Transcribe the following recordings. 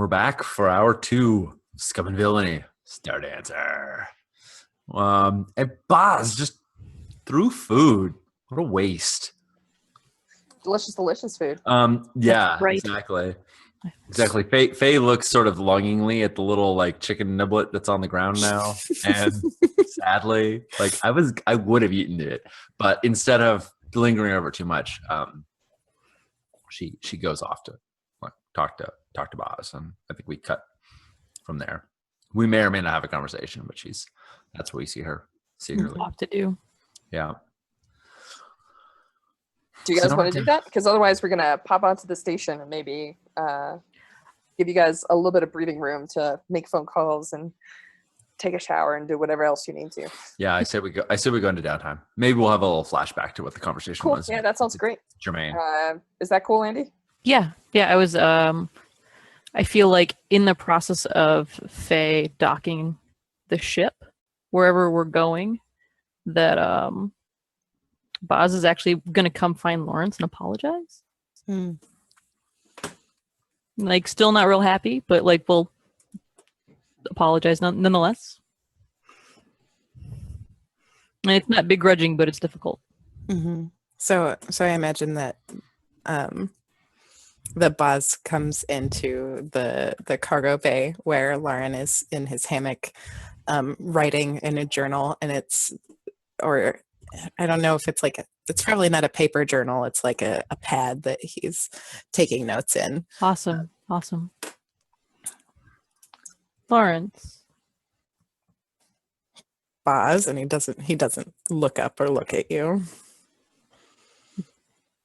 back for hour 2. Scum and Villainy, Stardancer. And Boz just threw food. What a waste. Delicious food. Yeah, right. exactly. Faye looks sort of longingly at the little like chicken niblet that's on the ground now, and sadly, like I would have eaten it, but instead of lingering over too much, she goes off to like, talk to Boz, and I think we cut from there. We may or may not have a conversation, but that's what we see her secretly. Off to do. Yeah. Do you guys want to do that? Because otherwise we're going to pop onto the station and maybe give you guys a little bit of breathing room to make phone calls and take a shower and do whatever else you need to. Yeah, I said we go into downtime. Maybe we'll have a little flashback to what the conversation was. Yeah, that sounds great. Jermaine. Is that cool, Andy? Yeah. I was I feel like in the process of Faye docking the ship wherever we're going, that Boz is actually going to come find Lawrence and apologize. Like, still not real happy, but like we'll apologize nonetheless. And it's not begrudging, but it's difficult. Mm-hmm. So I imagine that the Boz comes into the cargo bay where Lauren is in his hammock, writing in a journal, and or I don't know if it's like it's probably not a paper journal. It's like a pad that he's taking notes in. Awesome. Lawrence. Boz, and he doesn't look up or look at you.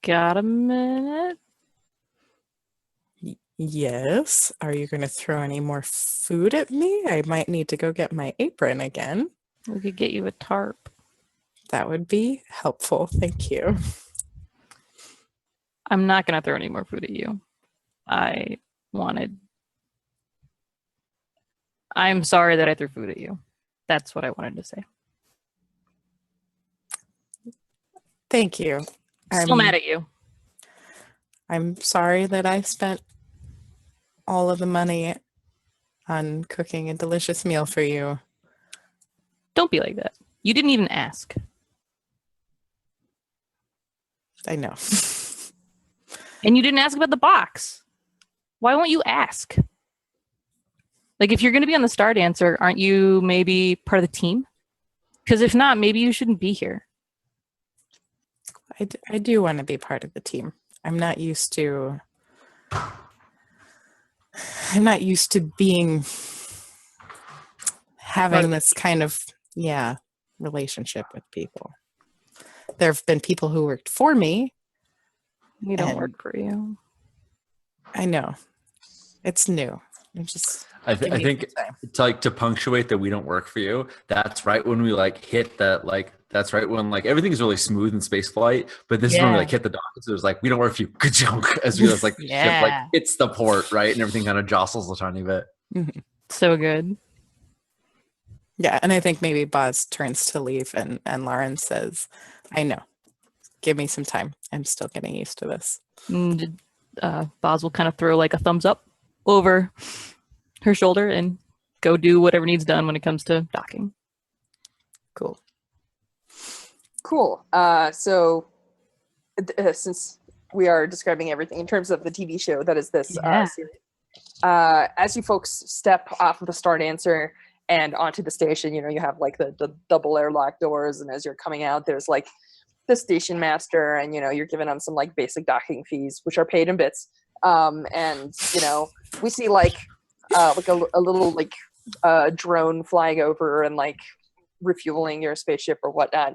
Got a minute? Yes. Are you going to throw any more food at me? I might need to go get my apron again. We could get you a tarp. That would be helpful. Thank you. I'm not going to throw any more food at you. I'm sorry that I threw food at you. That's what I wanted to say. Thank you. Still mad at you. I'm sorry that I spent all of the money on cooking a delicious meal for you. Don't be like that. You didn't even ask. I know. And you didn't ask about the box. Why won't you ask? Like, if you're going to be on the Stardancer, aren't you maybe part of the team? Because if not, maybe you shouldn't be here. I do want to be part of the team. I'm not used to having this kind of relationship with people. There have been people who worked for me. We don't work for you. I know. It's new. I think it's like, to punctuate that we don't work for you. That's right when we like hit that, like that's right when like everything's really smooth in space flight. But this is when we like hit the dock. So it was like, we don't work for you. Ka-chunk, as we was like the ship like hits the port, right, and everything kind of jostles a tiny bit. Mm-hmm. So good. Yeah, and I think maybe Boz turns to leave, and Lauren says, "I know. Give me some time. I'm still getting used to this." And, Boz will kind of throw like a thumbs up over her shoulder and go do whatever needs done when it comes to docking. Cool. So since we are describing everything in terms of the TV show that is this series, as you folks step off of the Stardancer and onto the station, you have like the double airlock doors, and as you're coming out, there's like the station master, and you're giving them some like basic docking fees, which are paid in bits. And we see like a little like drone flying over and like refueling your spaceship or whatnot.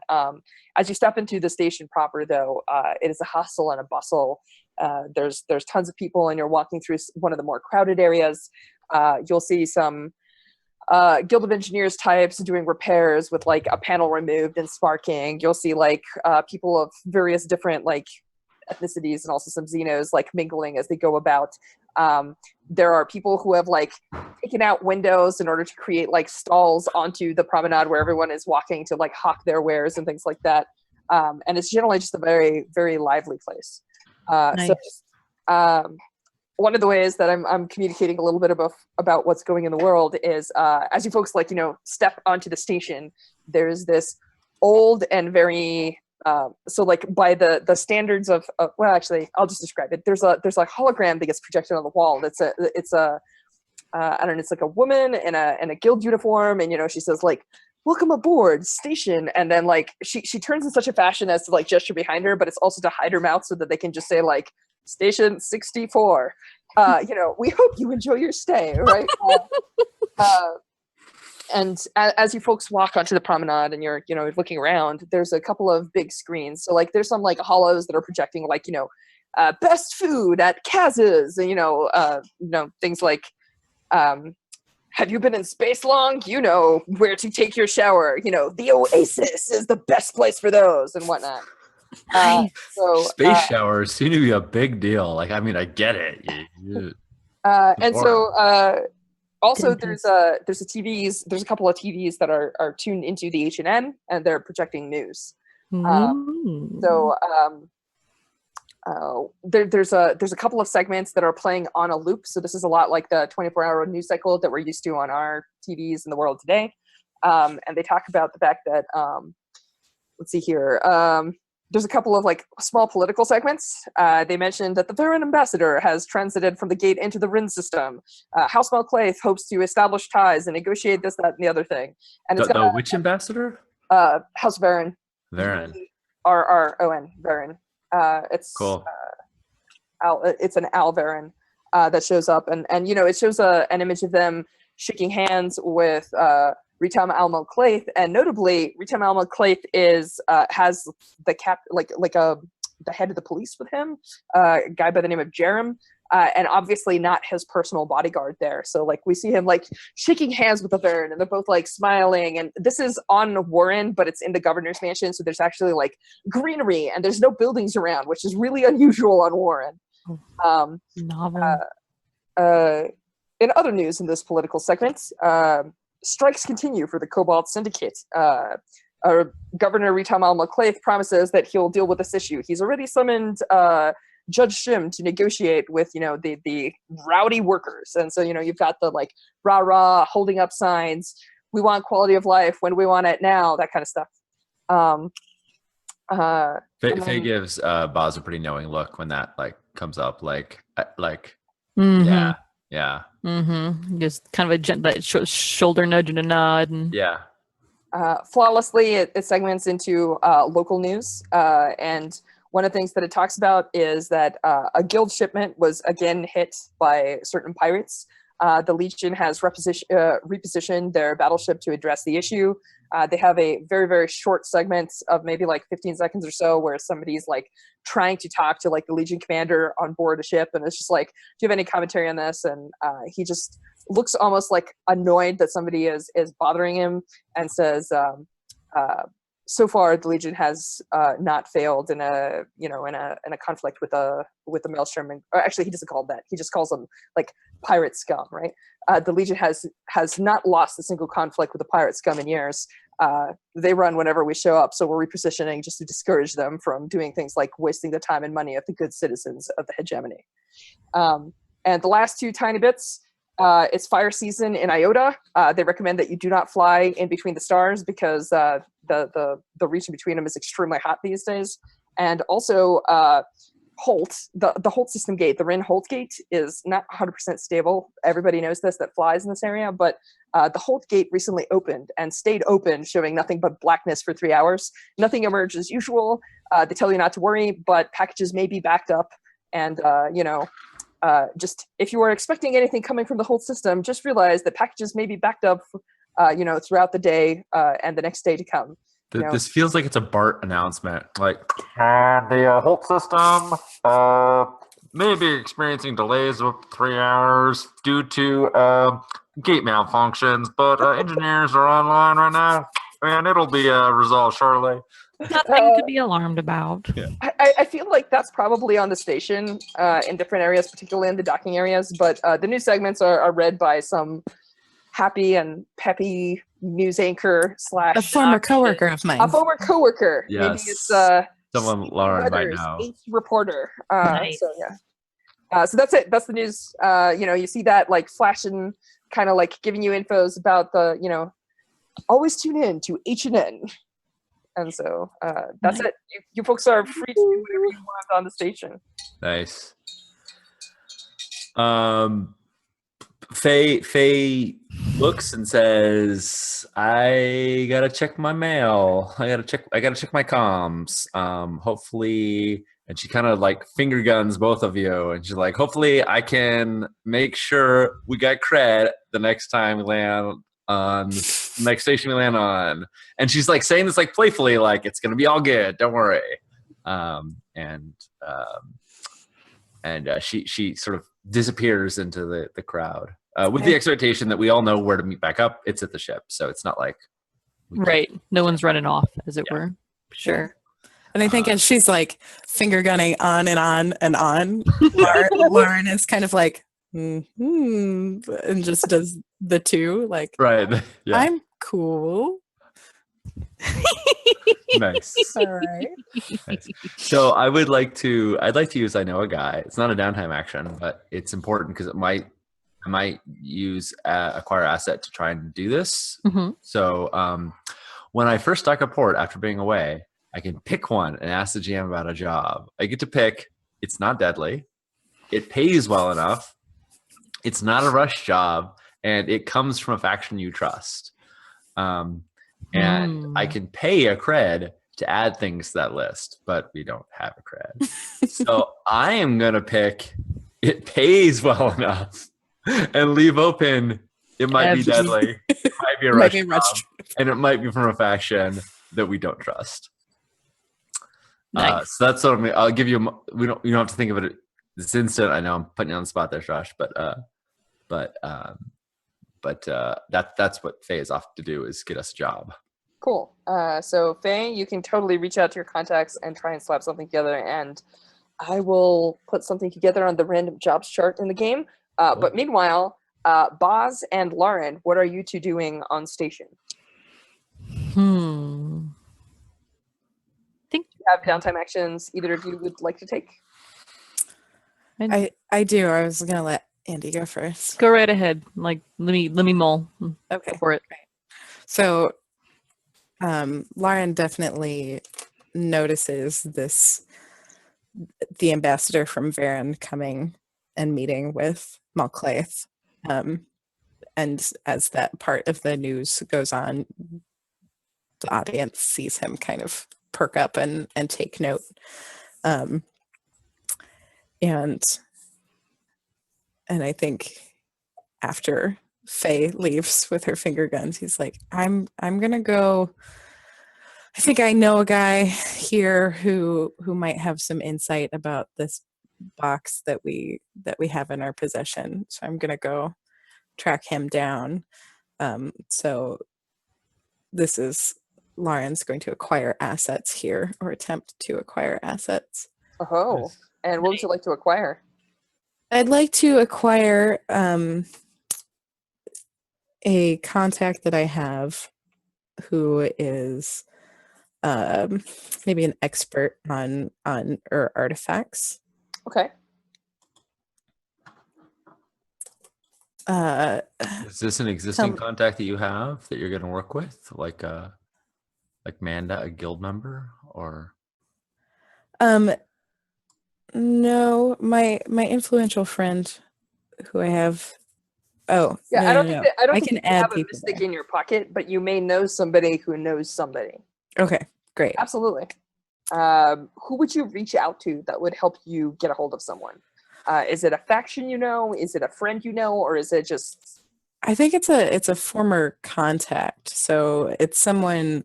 As you step into the station proper, though, it is a hustle and a bustle. There's tons of people, and you're walking through one of the more crowded areas. You'll see some Guild of Engineers types doing repairs with like a panel removed and sparking. You'll see like people of various different like ethnicities and also some Xenos like mingling as they go about. There are people who have like taken out windows in order to create like stalls onto the promenade where everyone is walking to like hawk their wares and things like that. And it's generally just a very, very lively place. Nice. So one of the ways that I'm communicating a little bit about what's going in the world is as you folks step onto the station, there's this old and very so like by the standards of well, actually I'll just describe it. There's a hologram that gets projected on the wall. It's a I don't know, it's like a woman in a guild uniform, and she says like, "Welcome aboard station," and then like she turns in such a fashion as to like gesture behind her, but it's also to hide her mouth so that they can just say like, "Station 64." We hope you enjoy your stay, right? And as you folks walk onto the promenade and you're looking around, there's a couple of big screens. So like there's some like hollows that are projecting like best food at Kaz's, and things like have you been in space long? You know where to take your shower. The Oasis is the best place for those and whatnot. So space showers seem to be a big deal. Like, I mean, I get it. And so also there's a couple of TVs that are tuned into the H&M, and they're projecting news. There's a couple of segments that are playing on a loop. So this is a lot like the 24-hour news cycle that we're used to on our TVs in the world today. And they talk about the fact that let's see here. There's a couple of like small political segments. They mentioned that the Varan ambassador has transited from the gate into the Rin system. House Malclaith hopes to establish ties and negotiate this, that, and the other thing. And it's which ambassador? House Varan. Varan. R-R-O-N. Varan. It's cool. It's an Al Varan that shows up, and it shows an image of them shaking hands with Ritam Al Malclaith, and notably, Ritam Al Malclaith has the the head of the police with him, a guy by the name of Jerem, and obviously not his personal bodyguard there. So like we see him like shaking hands with the Varan, and they're both like smiling. And this is on Warren, but it's in the governor's mansion, so there's actually like greenery and there's no buildings around, which is really unusual on Warren. Novel. In other news in this political segment, strikes continue for the Cobalt Syndicate. Governor Ritam Al Malclaith promises that he'll deal with this issue. He's already summoned Judge Shim to negotiate with the rowdy workers, and so you've got the like rah rah holding up signs. We want quality of life when we want it now. That kind of stuff. Faye gives Boz a pretty knowing look when that like comes up. Mm-hmm. Yeah. Mm-hmm. Just kind of that shoulder nudge and a nod. And yeah. Flawlessly, it segments into local news. And one of the things that it talks about is that a guild shipment was again hit by certain pirates. The Legion has repositioned their battleship to address the issue. They have a very, very short segment of maybe like 15 seconds or so where somebody's like trying to talk to like the Legion commander on board a ship. And it's just like, do you have any commentary on this? And he just looks almost like annoyed that somebody is bothering him, and says, so far the Legion has not failed in a conflict with the Maelstrom. Or actually, he doesn't call them that. He just calls them like pirate scum, right? The Legion has not lost a single conflict with the pirate scum in years. They run whenever we show up, so we're repositioning just to discourage them from doing things like wasting the time and money of the good citizens of the hegemony. And the last two tiny bits. It's fire season in Iota. They recommend that you do not fly in between the stars because the region between them is extremely hot these days. And also, Holt, the Holt system gate, the Rin Holt gate, is not 100% stable. Everybody knows this that flies in this area, but the Holt gate recently opened and stayed open, showing nothing but blackness for 3 hours. Nothing emerged as usual. They tell you not to worry, but packages may be backed up, and just if you are expecting anything coming from the whole system, just realize that packages may be backed up, throughout the day and the next day to come. This feels like it's a BART announcement. Like, the Holt system may be experiencing delays of 3 hours due to gate malfunctions, but engineers are online right now, and it'll be resolved shortly. Nothing to be alarmed about. Yeah. I feel like that's probably on the station in different areas, particularly in the docking areas, but the news segments are read by some happy and peppy news anchor / a former coworker of mine. A former coworker. Yes. Maybe it's someone Lauren right now. H reporter. Nice. So yeah. So that's it. That's the news. You see that like flashing, kind of like giving you infos about the, always tune in to H&N. And so that's it. You folks are free to do whatever you want on the station. Nice. Faye looks and says, "I gotta check my mail. I gotta check my comms. Hopefully," and she kind of like finger guns both of you, and she's like, "Hopefully, I can make sure we got cred the next time we land on the next station we land on." And she's like saying this like playfully, like it's gonna be all good. Don't worry. She sort of disappears into the crowd with the expectation that we all know where to meet back up. It's at the ship, so it's not like right. No one's running off, as it were. Sure. And I think as she's like finger gunning on and on and on, Lauren is kind of like, and just does the two like, right. Yeah. I'm cool. Nice. All right. Nice. So I'd like to use I know a guy. It's not a downtime action, but it's important because I might use acquire asset to try and do this. Mm-hmm. So when I first dock a port after being away, I can pick one and ask the GM about a job. I get to pick. It's not deadly. It pays well enough. It's not a rush job, and it comes from a faction you trust. And I can pay a cred to add things to that list, but we don't have a cred. So I am going to pick it pays well enough and leave open it might be deadly, it might be a rush job, and it might be from a faction that we don't trust. Nice. So that's what I'll give you. You don't have to think of it this instant. I know I'm putting you on the spot there, Josh, but that's what Faye is off to do, is get us a job. Cool. So Faye, you can totally reach out to your contacts and try and slap something together, and I will put something together on the random jobs chart in the game. Cool. But meanwhile, Boz and Lauren, what are you two doing on station? Think you have downtime actions either of you would like to take? I do. I was gonna let Andy go first. Go right ahead. Like let me mull. Okay. Go for it. Right. So Lauren definitely notices the ambassador from Varen coming and meeting with Malclaith. And as that part of the news goes on, the audience sees him kind of perk up and take note. And I think after Faye leaves with her finger guns, he's like, I'm gonna go. I think I know a guy here who might have some insight about this box that we have in our possession. So I'm gonna go track him down. So this is Lauren's going to acquire assets here, or attempt to acquire assets. Oh, nice. And what would you like to acquire? I'd like to acquire a contact that I have who is maybe an expert on artifacts. Okay. Is this an existing contact that you have that you're going to work with, like Manda, a guild member, or? No, my influential friend who I have. Oh, yeah, no, I don't think I can add have a mystic there in your pocket, but you may know somebody who knows somebody. Okay, great. Absolutely. Who would you reach out to that would help you get a hold of someone? Is it a faction you know? Is it a friend you know? Or is it just... I think it's a former contact. So it's someone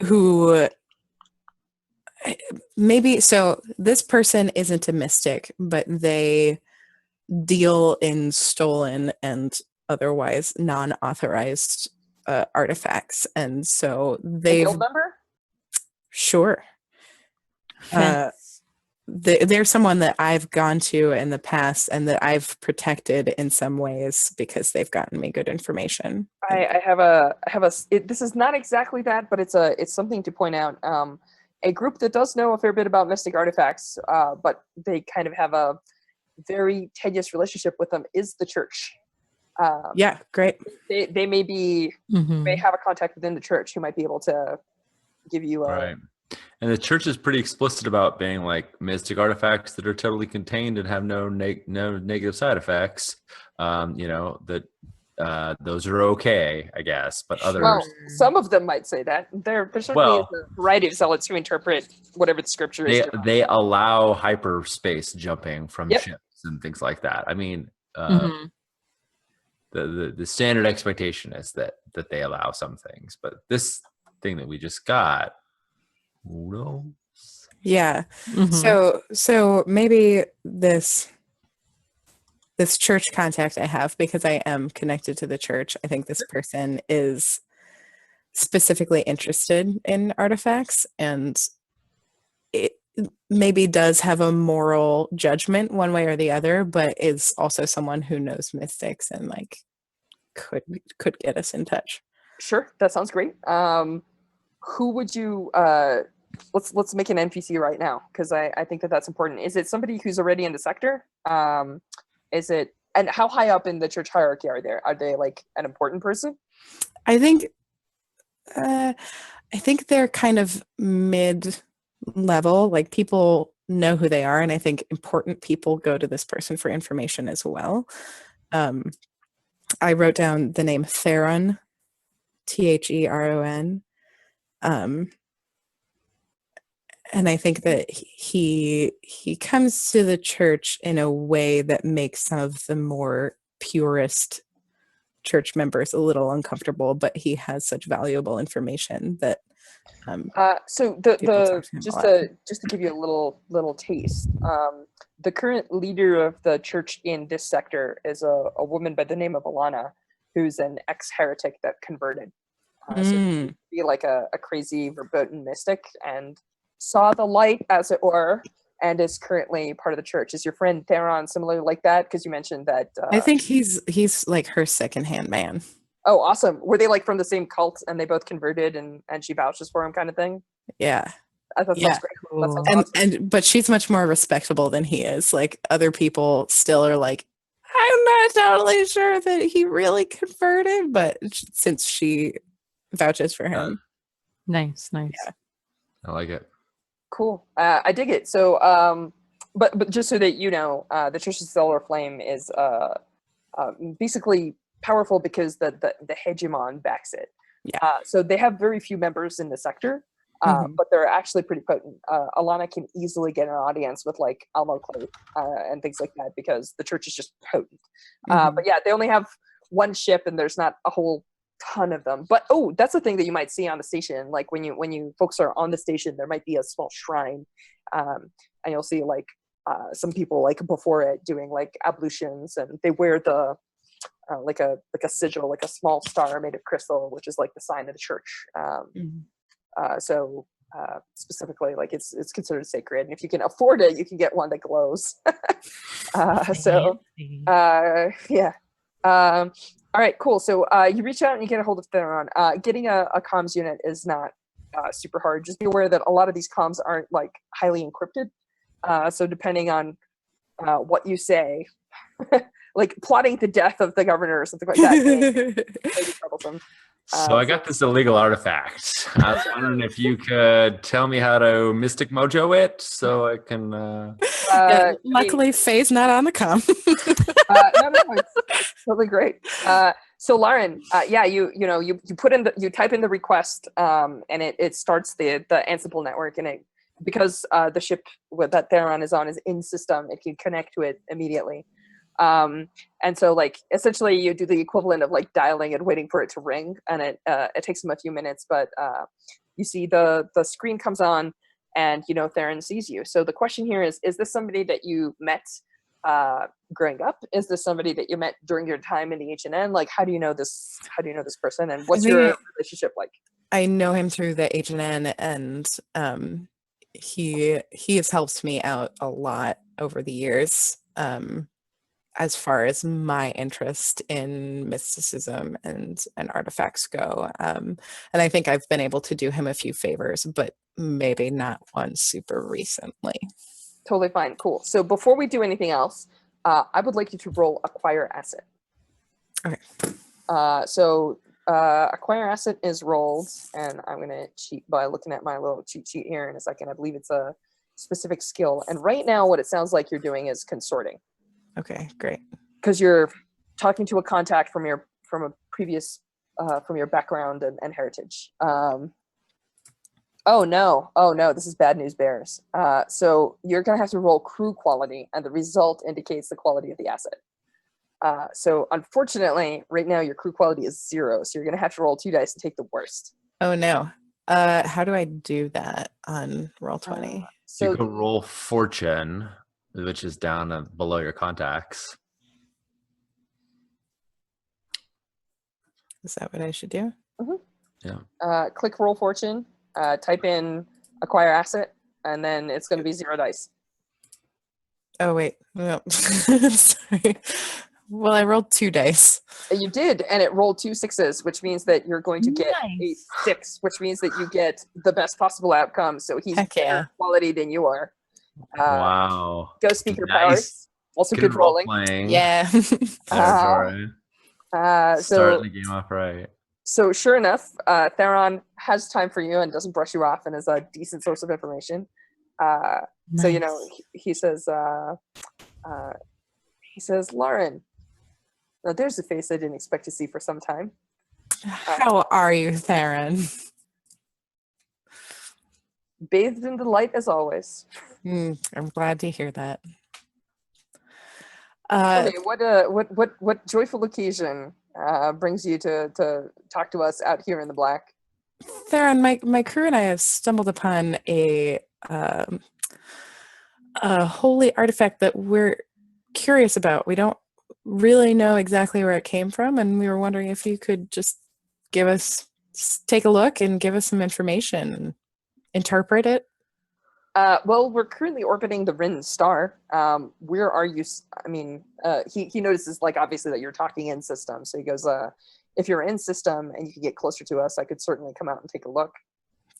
who maybe... So this person isn't a mystic, but they deal in stolen and otherwise non-authorized artifacts. And so they've... A guild member? Sure. They're someone that I've gone to in the past and that I've protected in some ways because they've gotten me good information. This is not exactly that, but it's something to point out. A group that does know a fair bit about mystic artifacts, but they kind of have very tenuous relationship with them is the church. Yeah, great. They may be may have a contact within the church who might be able to give you a right. And the church is pretty explicit about being like mystic artifacts that are totally contained and have no negative side effects. That those are okay, I guess, but others. Well, some of them might say that. There certainly is a variety of zealots who interpret whatever the scripture is. They allow hyperspace jumping from ships and things like that. I mean, the standard expectation is that they allow some things, but this thing that we just got, no. Yeah. So maybe this church contact I have, because I am connected to the church, I think this person is specifically interested in artifacts, and it maybe does have a moral judgment one way or the other, but is also someone who knows mystics and like could get us in touch. Sure, that sounds great. Who would you let's make an NPC right now, because I think that's important. Is it somebody who's already in the sector? Is it, and how high up in the church hierarchy are they? Are they like an important person? I think they're kind of mid-level, like people know who they are, and I think important people go to this person for information as well. I wrote down the name Theron, Theron. And I think that he comes to the church in a way that makes some of the more purist church members a little uncomfortable, but he has such valuable information that so the just to give you a little taste, the current leader of the church in this sector is a woman by the name of Alana, who's an ex-heretic that converted. So she'd be like a crazy verboten mystic and saw the light, as it were, and is currently part of the church. Is your friend Theron similar like that? Because you mentioned that. I think he's like her secondhand man. Oh, awesome. Were they like from the same cult and they both converted and she vouches for him kind of thing? Yeah. That sounds great. Cool. That sounds awesome. But she's much more respectable than he is. Like other people still are like, I'm not totally sure that he really converted, but since she vouches for him. Nice. Yeah. I like it. Cool. I dig it. So, but just so that you know, the Church's Stellar Flame is basically powerful because the hegemon backs it. Yeah. So they have very few members in the sector, but they're actually pretty potent. Alana can easily get an audience with like Almo Clay and things like that because the church is just potent. But yeah, they only have one ship and there's not a whole ton of them. But that's the thing that you might see on the station. Like when you folks are on the station, there might be a small shrine, and you'll see like some people like before it doing like ablutions, and they wear the like a sigil, like a small star made of crystal, which is like the sign of the church. So specifically, like it's considered sacred, and if you can afford it, you can get one that glows. Yeah. All right, cool. So you reach out and you get a hold of Theron. Getting a comms unit is not super hard. Just be aware that a lot of these comms aren't like highly encrypted. So depending on what you say, like plotting the death of the governor or something like that may be troublesome. So I got this illegal artifact. I was wondering if you could tell me how to Mystic Mojo it so I can... luckily, Faye's not on the comm. No, it's totally great. So Lauren, you put in you type in the request, and it starts the Ansible network, and because the ship that Theron is on is in system, it can connect to it immediately. And so like essentially you do the equivalent of like dialing and waiting for it to ring, and it takes them a few minutes, but you see the screen comes on and Theron sees you. So the question here is this somebody that you met growing up? Is this somebody that you met during your time in the H&N? Like how do you know this person, and what's your relationship like? I know him through the H&N, and he has helped me out a lot over the years. As far as my interest in mysticism and artifacts go. And I think I've been able to do him a few favors, but maybe not one super recently. Totally fine. Cool. So before we do anything else, I would like you to roll acquire asset. Okay. So acquire asset is rolled, and I'm gonna cheat by looking at my little cheat sheet here in a second. I believe it's a specific skill, and right now what it sounds like you're doing is consorting. Okay, great. Because you're talking to a contact from a previous from your background and heritage. Oh no, this is bad news bears. So you're gonna have to roll crew quality, and the result indicates the quality of the asset. So unfortunately, right now your crew quality is 0, so you're gonna have to roll 2 dice and take the worst. Oh no. How do I do that on Roll20? So you can roll fortune, which is down below your contacts. Is that what I should do? Yeah. click roll fortune, type in acquire asset, and then it's going to be 0 dice. Oh wait, no. Sorry. Well, I rolled 2 dice. You did, and it rolled 2 6s, which means that you're going to get a 6, which means that you get the best possible outcome. So he's better quality than you are. Wow. Go speaker Nice. powers. Also good rolling. Playing. Yeah. Starting the game off right. So sure enough, Theron has time for you and doesn't brush you off and is a decent source of information. So, you know, he says, Lauren, now there's a face I didn't expect to see for some time. How are you, Theron? Bathed in delight as always. I'm glad to hear that. Tell me, what joyful occasion brings you to talk to us out here in the black? Theron, my crew and I have stumbled upon a holy artifact that we're curious about. We don't really know exactly where it came from, and we were wondering if you could just take a look and give us some information and interpret it. Well, we're currently orbiting the Rin star. Where are you? I mean, he notices, like, obviously that you're talking in system. So he goes, if you're in system and you could get closer to us, I could certainly come out and take a look.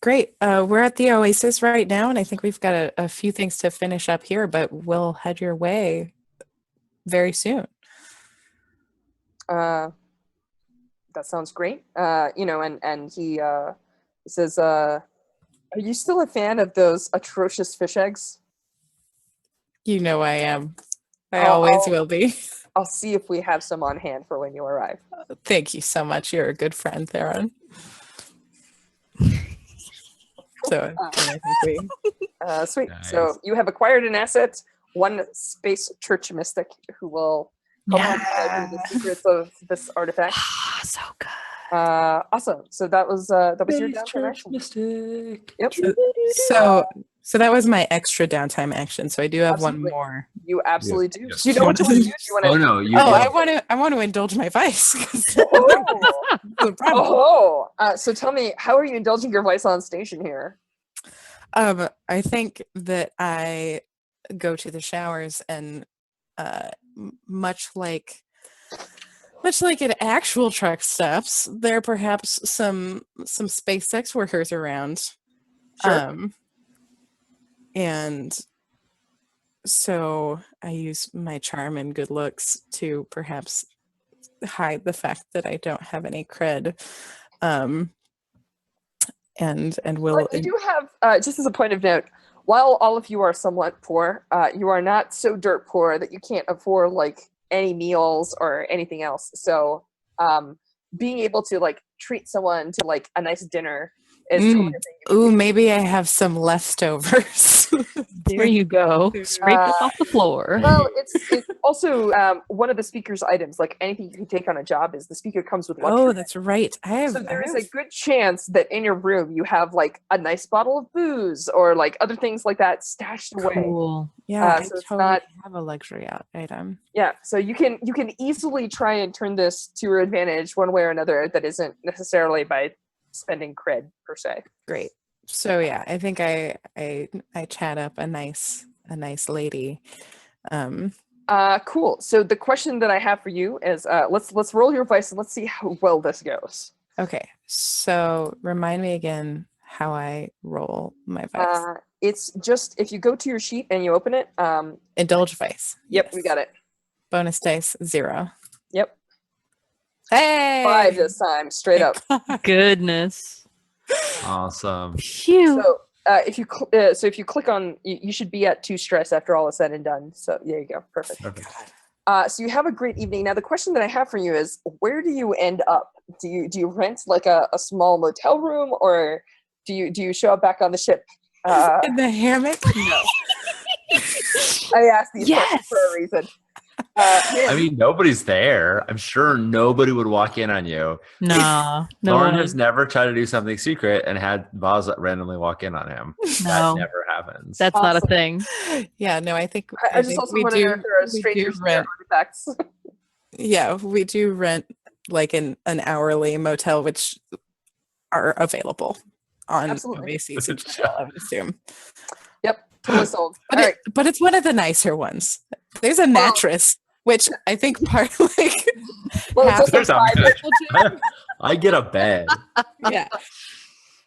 Great. We're at the Oasis right now, and I think we've got a few things to finish up here, but we'll head your way very soon. That sounds great. You know, and he says, are you still a fan of those atrocious fish eggs? You know I am. I always will be. I'll see if we have some on hand for when you arrive. Thank you so much. You're a good friend, Theron. So I think we... Sweet. Nice. So you have acquired an asset, one space church mystic who will help you decipher the secrets of this artifact. So good. Awesome. So that was your downtime action. Mystic. Yep. So that was my extra downtime action. So I do have Absolutely. one more. You absolutely do. Yes. Do you know what you want to do? Do you want to? Oh no! I want to indulge my vice. So tell me, how are you indulging your vice on station here? I think that I go to the showers and much like at actual truck stops, there are perhaps some space sex workers around. Sure. And so I use my charm and good looks to perhaps hide the fact that I don't have any cred. And will... But you do have, just as a point of note, while all of you are somewhat poor, you are not so dirt poor that you can't afford like any meals or anything else. So being able to like treat someone to like a nice dinner is totally a thing. Ooh, maybe I have some leftovers. There you go. Scrape it off the floor. Well, it's also one of the speaker's items. Like anything you can take on a job is the speaker comes with luxury. Oh, that's right. So there is a good chance that in your room you have like a nice bottle of booze or like other things like that stashed away. Cool. Yeah, so I it's totally not- have a luxury item. Yeah, so you can easily try and turn this to your advantage one way or another. That isn't necessarily by spending cred per se. Great. So yeah, I think I chat up a nice lady. Cool. So the question that I have for you is, let's roll your vice and let's see how well this goes. Okay. So remind me again how I roll my vice. It's just if you go to your sheet and you open it. Indulge vice. Yep, Yes. we got it. Bonus dice 0. Yep. Hey, 5 this time, straight up. Goodness. Awesome. Phew. So if you click on, you should be at 2 stress after all is said and done. So there you go. Perfect. So you have a great evening. Now the question that I have for you is, where do you end up? Do you rent like a small motel room, or do you show up back on the ship? In the hammock? No. I asked these questions for a reason. I mean, nobody's there. I'm sure nobody would walk in on you. No Lauren one. has never tried to do something secret and had Boz randomly walk in on him. No. That never happens. That's not a thing. Yeah, no, I think I just also want to know if there are strangers there artifacts. Yeah, we do rent like an hourly motel, which are available on OVC's channel, I would assume. Yep, totally sold. But it's one of the nicer ones. There's a mattress, which I think part like there's I get a bed. Yeah.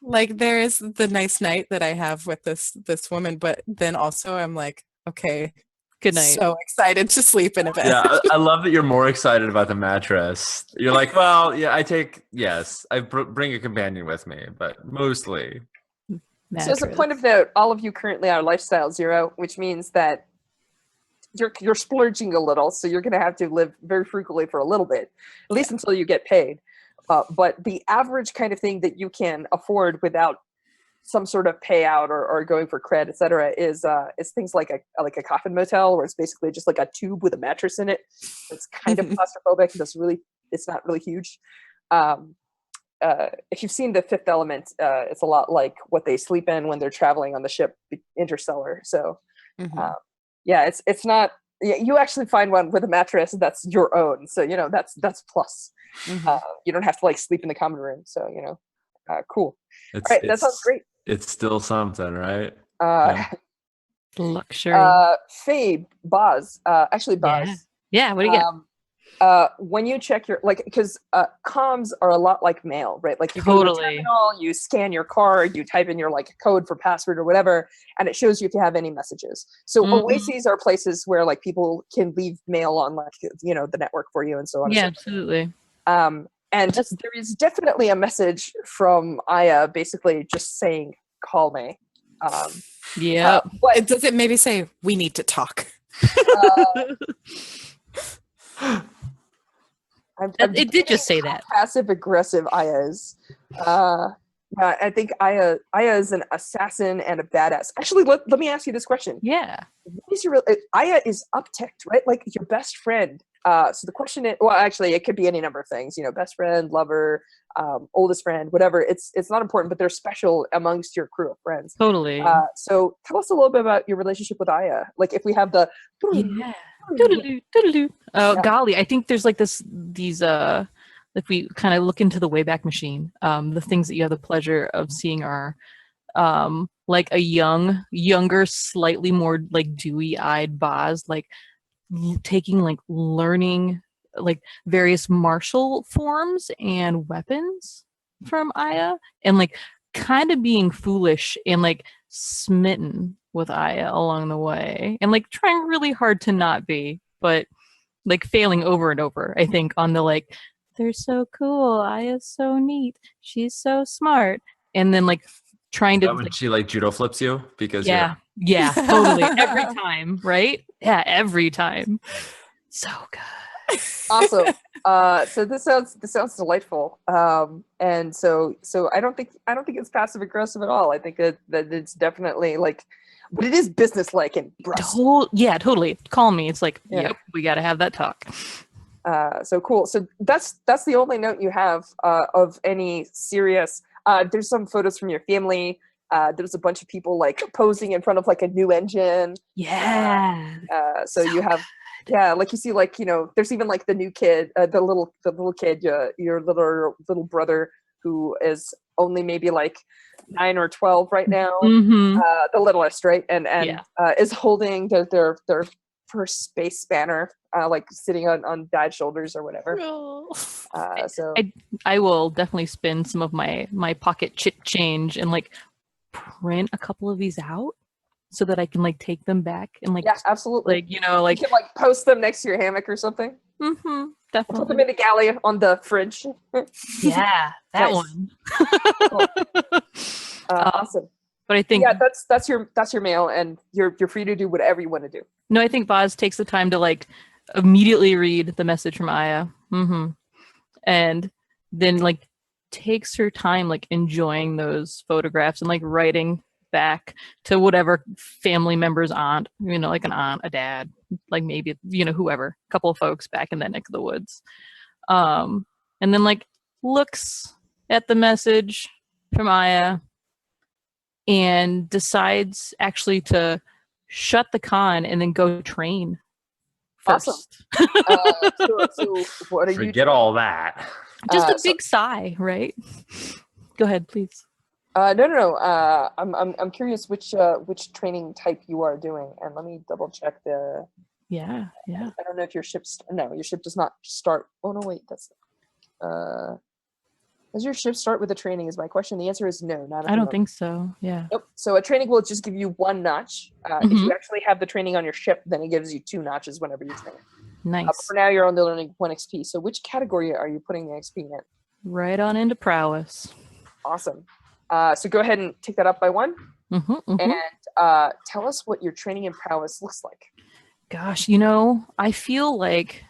Like there is the nice night that I have with this woman, but then also I'm like, okay, good night. So excited to sleep in a bed. Yeah, I love that you're more excited about the mattress. You're like, well, yeah, I bring a companion with me, but mostly. Mattress. So as a point of note, all of you currently are lifestyle 0, which means that you're splurging a little, so you're going to have to live very frugally for a little bit, at least until you get paid. But the average kind of thing that you can afford without some sort of payout or going for cred, etc., is things like a coffin motel, where it's basically just like a tube with a mattress in it. It's kind of claustrophobic. It's not really huge. If you've seen The Fifth Element, it's a lot like what they sleep in when they're traveling on the ship Interstellar. So. Yeah, it's not. You actually find one with a mattress that's your own, so that's plus. You don't have to like sleep in the common room, so cool. All right, that sounds great. It's still something, right? Luxury. Faye, Boz, actually Boz. Yeah. What do you get? When you check your because comms are a lot like mail, right? Like you go to the terminal, you scan your card, you type in your like code for password or whatever, and it shows you if you have any messages. So oases are places where like people can leave mail on like the network for you and so on. Yeah, and so absolutely. And there is definitely a message from Aya basically just saying, "Call me." Yeah. But does it maybe say we need to talk? It did just say that. Passive aggressive Aya is. I think Aya is an assassin and a badass. Actually, let me ask you this question. Yeah. What is your Aya is upticked, right? Like your best friend. So the question is, well, actually, it could be any number of things. Best friend, lover, oldest friend, whatever. It's not important, but they're special amongst your crew of friends. Totally. So tell us a little bit about your relationship with Aya. Like if we have the. Yeah. Doodaloo. Golly, I think there's like these if we kind of look into the Wayback Machine, the things that you have the pleasure of seeing are like a younger, slightly more like dewy-eyed Boz, like taking like learning like various martial forms and weapons from Aya, and like kind of being foolish and like smitten with Aya along the way, and like trying really hard to not be, but like failing over and over, I think, on the like, they're so cool, Aya's so neat, she's so smart, and then like trying to when she like judo flips you because yeah totally every time, right? Yeah, every time. So good. Awesome. So this sounds delightful. And so I don't think it's passive aggressive at all. I think that it's definitely like, but it is business-like and yeah, totally. Call me. It's like, yep, we got to have that talk. So cool. So that's the only note you have of any serious. There's some photos from your family. There's a bunch of people like posing in front of like a new engine. Yeah. So you have. Yeah, like you see, like there's even like the new kid, the little kid, your little brother who is only maybe like 9 or 12 right now, the littlest, right? And is holding their first space spanner, like sitting on Dad's shoulders or whatever. So I will definitely spend some of my pocket chip change and like print a couple of these out so that I can like take them back and like Yeah, absolutely. like, you know, like you can like post them next to your hammock or something. mm-hmm, Put them definitely. in the galley on the fridge. Yeah, that Nice. one. Cool. Awesome. But I think yeah, that's your mail, and you're free to do whatever you want to do. no, I think Boz takes the time to like immediately read the message from Aya. Mm-hmm. And then like takes her time like enjoying those photographs and like writing back to whatever family member's aunt, you know, like an aunt, a dad, like maybe, you know, whoever, a couple of folks back in that neck of the woods. And then like looks at the message from Aya and decides actually to shut the con and then go train first. Awesome. So what are you? Forget all that. Just a big sigh, right? Go ahead, please. No. I'm curious which training type you are doing, and let me double check the. Yeah. I don't know if your ship. Your ship does not start. Oh no, wait, that's. Does your ship start with a training? Is my question. The answer is no. Not. I don't think so. Yeah. Nope. So a training will just give you 1 notch. If you actually have the training on your ship, then it gives you 2 notches whenever you train. Nice. For now, you're only learning 1 XP. So which category are you putting the XP in? Right on into prowess. Awesome. So go ahead and take that up by 1. And tell us what your training in prowess looks like. Gosh, you know, I feel like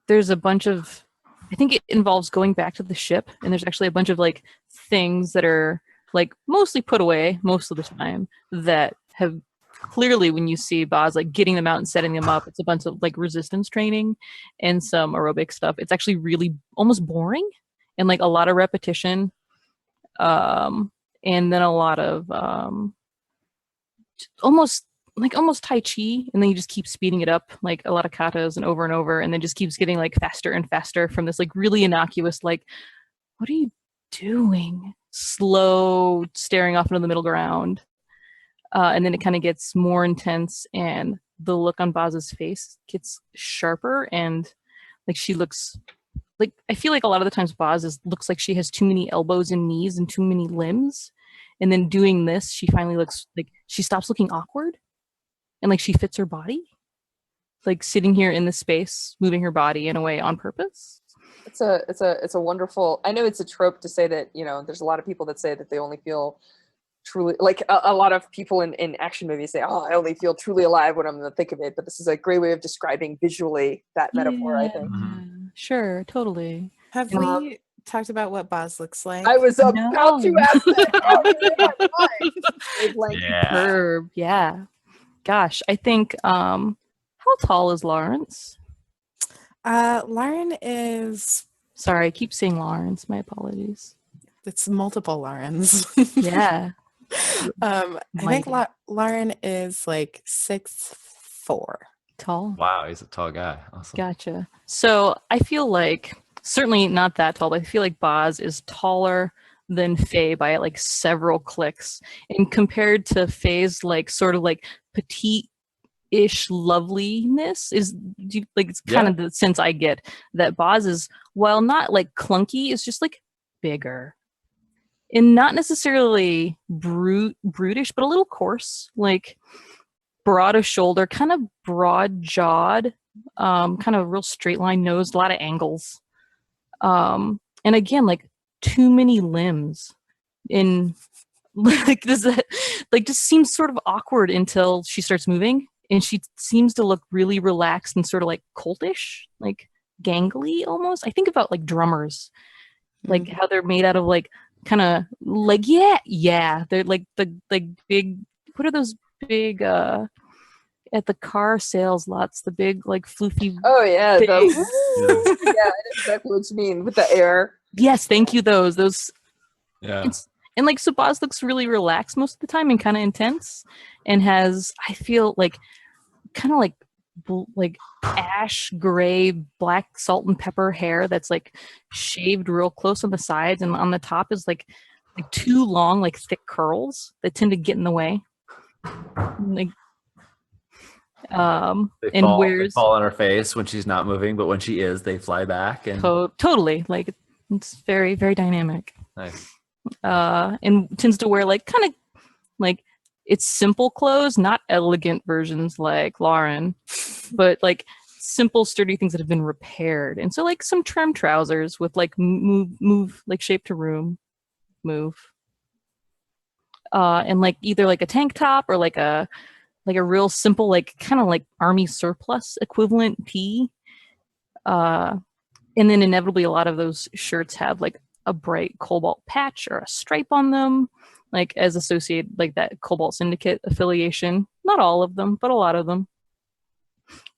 there's a bunch of, I think it involves going back to the ship, and there's actually a bunch of like things that are like mostly put away most of the time that have clearly, when you see Boz like getting them out and setting them up, it's a bunch of like resistance training and some aerobic stuff. It's actually really almost boring and like a lot of repetition. And then a lot of almost Tai Chi, and then you just keep speeding it up, like a lot of katas and over, and then just keeps getting like faster and faster from this like really innocuous, like, what are you doing? Slow staring off into the middle ground. And then it kind of gets more intense, and the look on Boz's face gets sharper, and like she looks like, I feel like a lot of the times Boz looks like she has too many elbows and knees and too many limbs. And then doing this, she finally looks like she stops looking awkward and like she fits her body. Like sitting here in this space, moving her body in a way on purpose. It's a wonderful, I know it's a trope to say that, you know, there's a lot of people that say that they only feel truly, like a lot of people in action movies say, oh, I only feel truly alive when I'm in the thick of it. But this is a great way of describing visually that metaphor, I think. Sure, totally. Have we talked about what Boz looks like? I was about to ask that. Curb, yeah. Gosh, I think, how tall is Lawrence? Lauren is... Sorry, I keep saying Lawrence. My apologies. It's multiple Laurens. Yeah. I think Lauren is like 6'4". Tall. Wow, he's a tall guy. Awesome. Gotcha. So I feel like, certainly not that tall, but I feel like Boz is taller than Faye by like several clicks. And compared to Faye's like sort of like petite-ish loveliness is like, it's kind of the sense I get that Boz is, while not like clunky, is just like bigger. And not necessarily brutish, but a little coarse, like broad of shoulder, kind of broad jawed, kind of real straight line nose, a lot of angles. And again, like too many limbs in like does that like just seems sort of awkward until she starts moving, and she seems to look really relaxed and sort of like coltish, like gangly almost. I think about like drummers, like how they're made out of like kind of like they're like the like big, what are those big at the car sales lots, the big like floofy yeah, things. I know exactly what you mean with the air. Yes, thank you. Those yeah. And like, so Boz looks really relaxed most of the time and kind of intense, and has, I feel like, kind of like ash gray black salt and pepper hair that's like shaved real close on the sides, and on the top is like two long like thick curls that tend to get in the way, like they fall on her face when she's not moving, but when she is, they fly back. And totally, like it's very, very dynamic. Nice. And tends to wear like kind of like it's simple clothes, not elegant versions like Lauren, but like simple, sturdy things that have been repaired. And so like some trim trousers with like move like shape to room, move. And like either like a tank top or like a real simple, like kind of like army surplus equivalent tee. And then inevitably a lot of those shirts have like a bright cobalt patch or a stripe on them, like as associated like that Cobalt Syndicate affiliation. Not all of them, but a lot of them.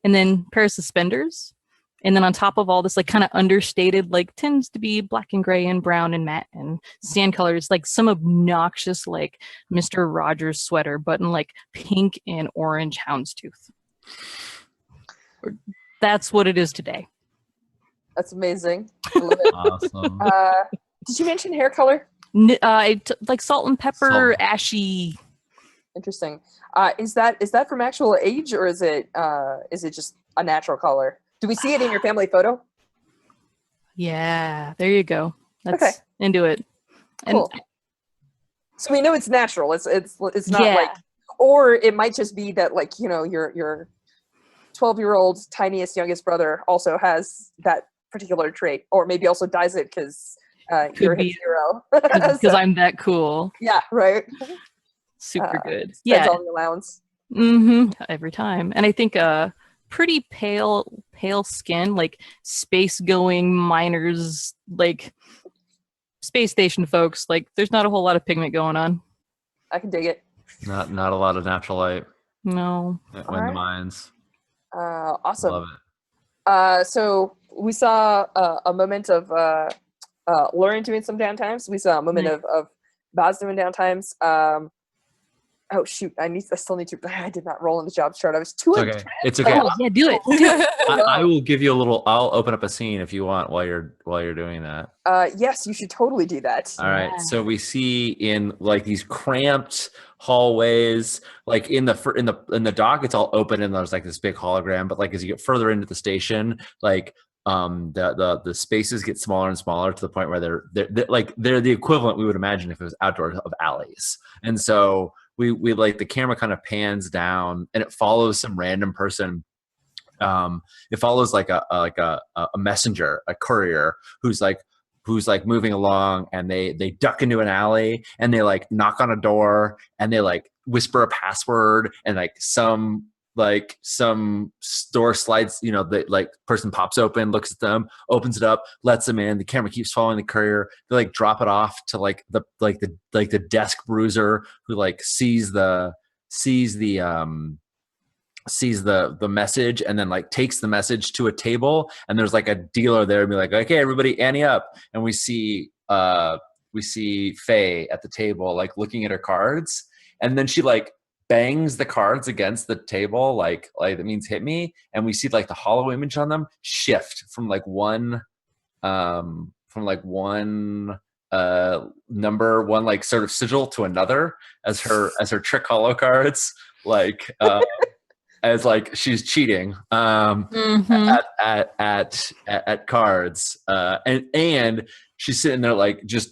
And then pair of suspenders. And then on top of all this, like kind of understated, like tends to be black and gray and brown and matte and sand colors, like some obnoxious like Mr. Rogers sweater, but in like pink and orange houndstooth. That's what it is today. That's amazing. I love it. Awesome. Did you mention hair color? Like salt and pepper, ashy. Interesting. Is that from actual age, or is it just a natural color? Do we see it in your family photo? Yeah, there you go. That's okay. Into it. Cool. And so we know it's natural. It's not like, or it might just be that like, you know, your 12-year-old tiniest youngest brother also has that particular trait, or maybe also dyes it because you're a hero. Because I'm that cool. Yeah, right. Super good. Spends all the allowance. Every time. And I think pretty pale skin, like space going miners, like space station folks. Like there's not a whole lot of pigment going on. I can dig it. Not a lot of natural light. No. When the mines. Awesome. Love it. So we saw a moment of Lauren doing some downtimes. We saw a moment of Baz doing downtimes. Oh shoot! I still need to. I did not roll in the job chart. I was too. Okay, it's okay. Oh, yeah, do it. I will give you a little. I'll open up a scene if you want while you're doing that. Yes, you should totally do that. All right. So we see in like these cramped hallways, like in the dock, it's all open and there's like this big hologram. But like as you get further into the station, like the spaces get smaller and smaller to the point where they're the equivalent we would imagine if it was outdoors of alleys. And so we like the camera kind of pans down and it follows some random person. It follows like a messenger, a courier who's like moving along, and they duck into an alley and they like knock on a door and they like whisper a password, and like some door slides, you know, the like person pops open, looks at them, opens it up, lets them in. The camera keeps following the courier. They like drop it off to like the desk bruiser who like sees the message and then like takes the message to a table, and there's like a dealer there and be like, okay, everybody ante up. And we see Faye at the table like looking at her cards, and then she like bangs the cards against the table like that means hit me, and we see like the hollow image on them shift from one number one like sort of sigil to another as her trick hollow cards like as like she's cheating at cards, and she's sitting there like just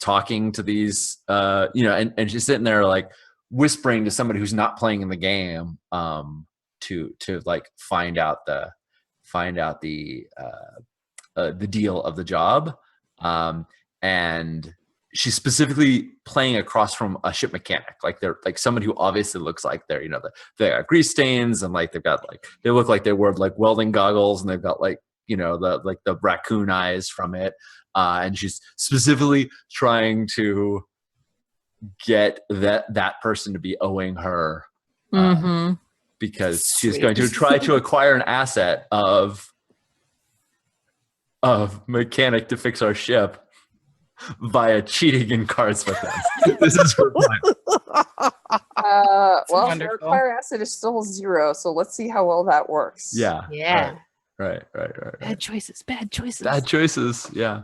talking to these and she's sitting there like whispering to somebody who's not playing in the game to like find out the deal of the job, and she's specifically playing across from a ship mechanic, like they're like somebody who obviously looks like they're, you know, they got grease stains and like they've got like they look like they wore like welding goggles, and they've got like, you know, the raccoon eyes from it, and she's specifically trying to get that person to be owing her because she's going to try to acquire an asset of mechanic to fix our ship via cheating in cards with them. This is her plan. Well, the require asset is still 0, so let's see how well that works. Yeah. Right. Bad choices. Yeah.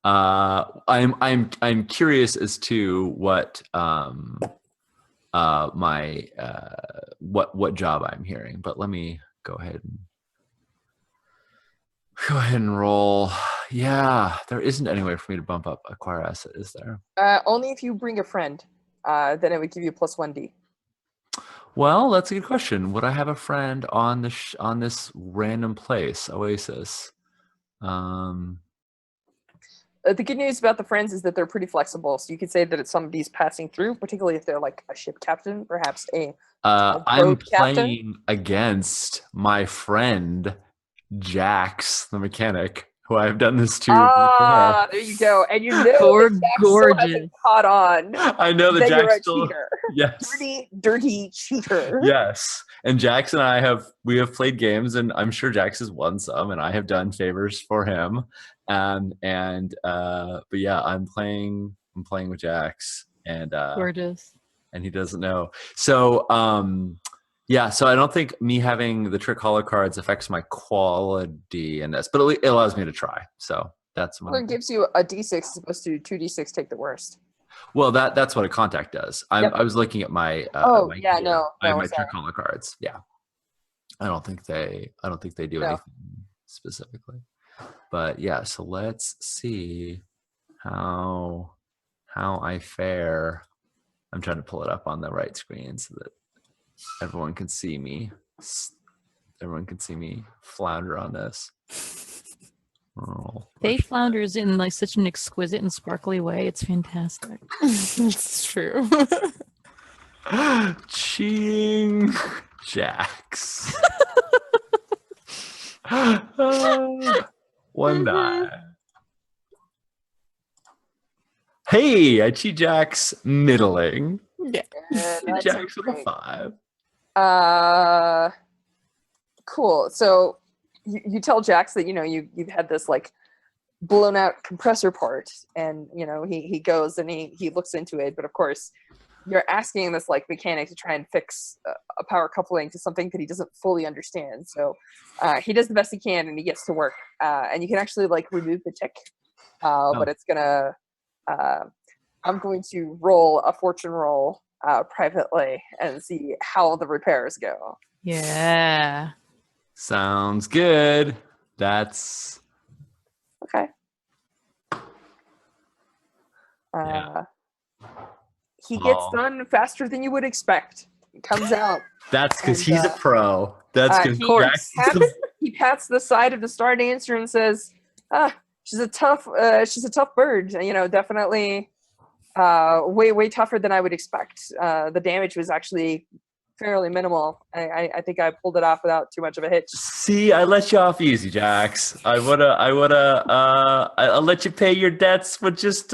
I'm curious as to what my what job I'm hearing, but let me go ahead and roll. Yeah, there isn't any way for me to bump up acquire asset, is there? Only if you bring a friend. then it would give you plus 1d. Well, that's a good question. Would I have a friend on this random place, Oasis? The good news about the friends is that they're pretty flexible. So you could say that it's somebody's passing through, particularly if they're like a ship captain, perhaps a I'm captain. playing against my friend Jax, the mechanic, who I've done this to before. There you go. And you know that Jax still hasn't caught on. I know that Jax still, cheater. Yes. Dirty cheater. Yes. And Jax and I have played games, and I'm sure Jax has won some, and I have done favors for him. But yeah, I'm playing with Jax, and gorgeous. And he doesn't know. So yeah, so I don't think me having the trick hollow cards affects my quality in this, but it allows me to try. So that's what it gives you a d6 as opposed to 2d6 take the worst. Well, that's what a contact does. I was looking at my my trick hollow cards. Yeah, I don't think they do anything specifically. But yeah, so let's see how I fare. I'm trying to pull it up on the right screen so that everyone can see me. Everyone can see me flounder on this. They flounders in like such an exquisite and sparkly way. It's fantastic. It's true. Cheating Jax. One die. Hey, I cheat Jax middling. Yeah. Jax with a 5. Cool. So you tell Jax that you've had this like blown out compressor part, and he goes and he looks into it, but of course you're asking this like mechanic to try and fix a power coupling to something that he doesn't fully understand. So he does the best he can, and he gets to work, and you can actually like remove the tick, but it's gonna I'm going to roll a fortune roll privately and see how the repairs go. Yeah. Sounds good. That's okay. He gets done faster than you would expect. He comes out. That's because he's a pro. That's because he pats the side of the Stardancer and says, she's a tough bird. Definitely way tougher than I would expect. The damage was actually fairly minimal. I think I pulled it off without too much of a hitch. See, I let you off easy, Jax. I'll let you pay your debts with just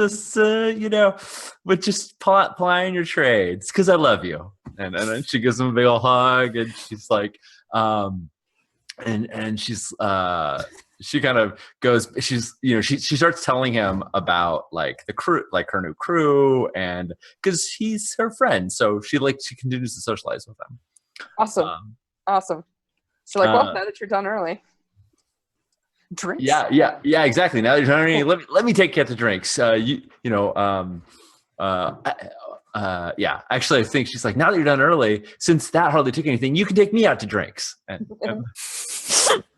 plying your trades because I love you. And then she gives him a big old hug, and she's like, and she's she kind of goes, she starts telling him about like the crew, like her new crew, and because he's her friend, so she continues to socialize with them. Awesome. So like, well, now that you're done early, drinks. Yeah, exactly. Now that you're done early, let me take you out to drinks. Yeah, actually, I think she's like, now that you're done early, since that hardly took anything, you can take me out to drinks. And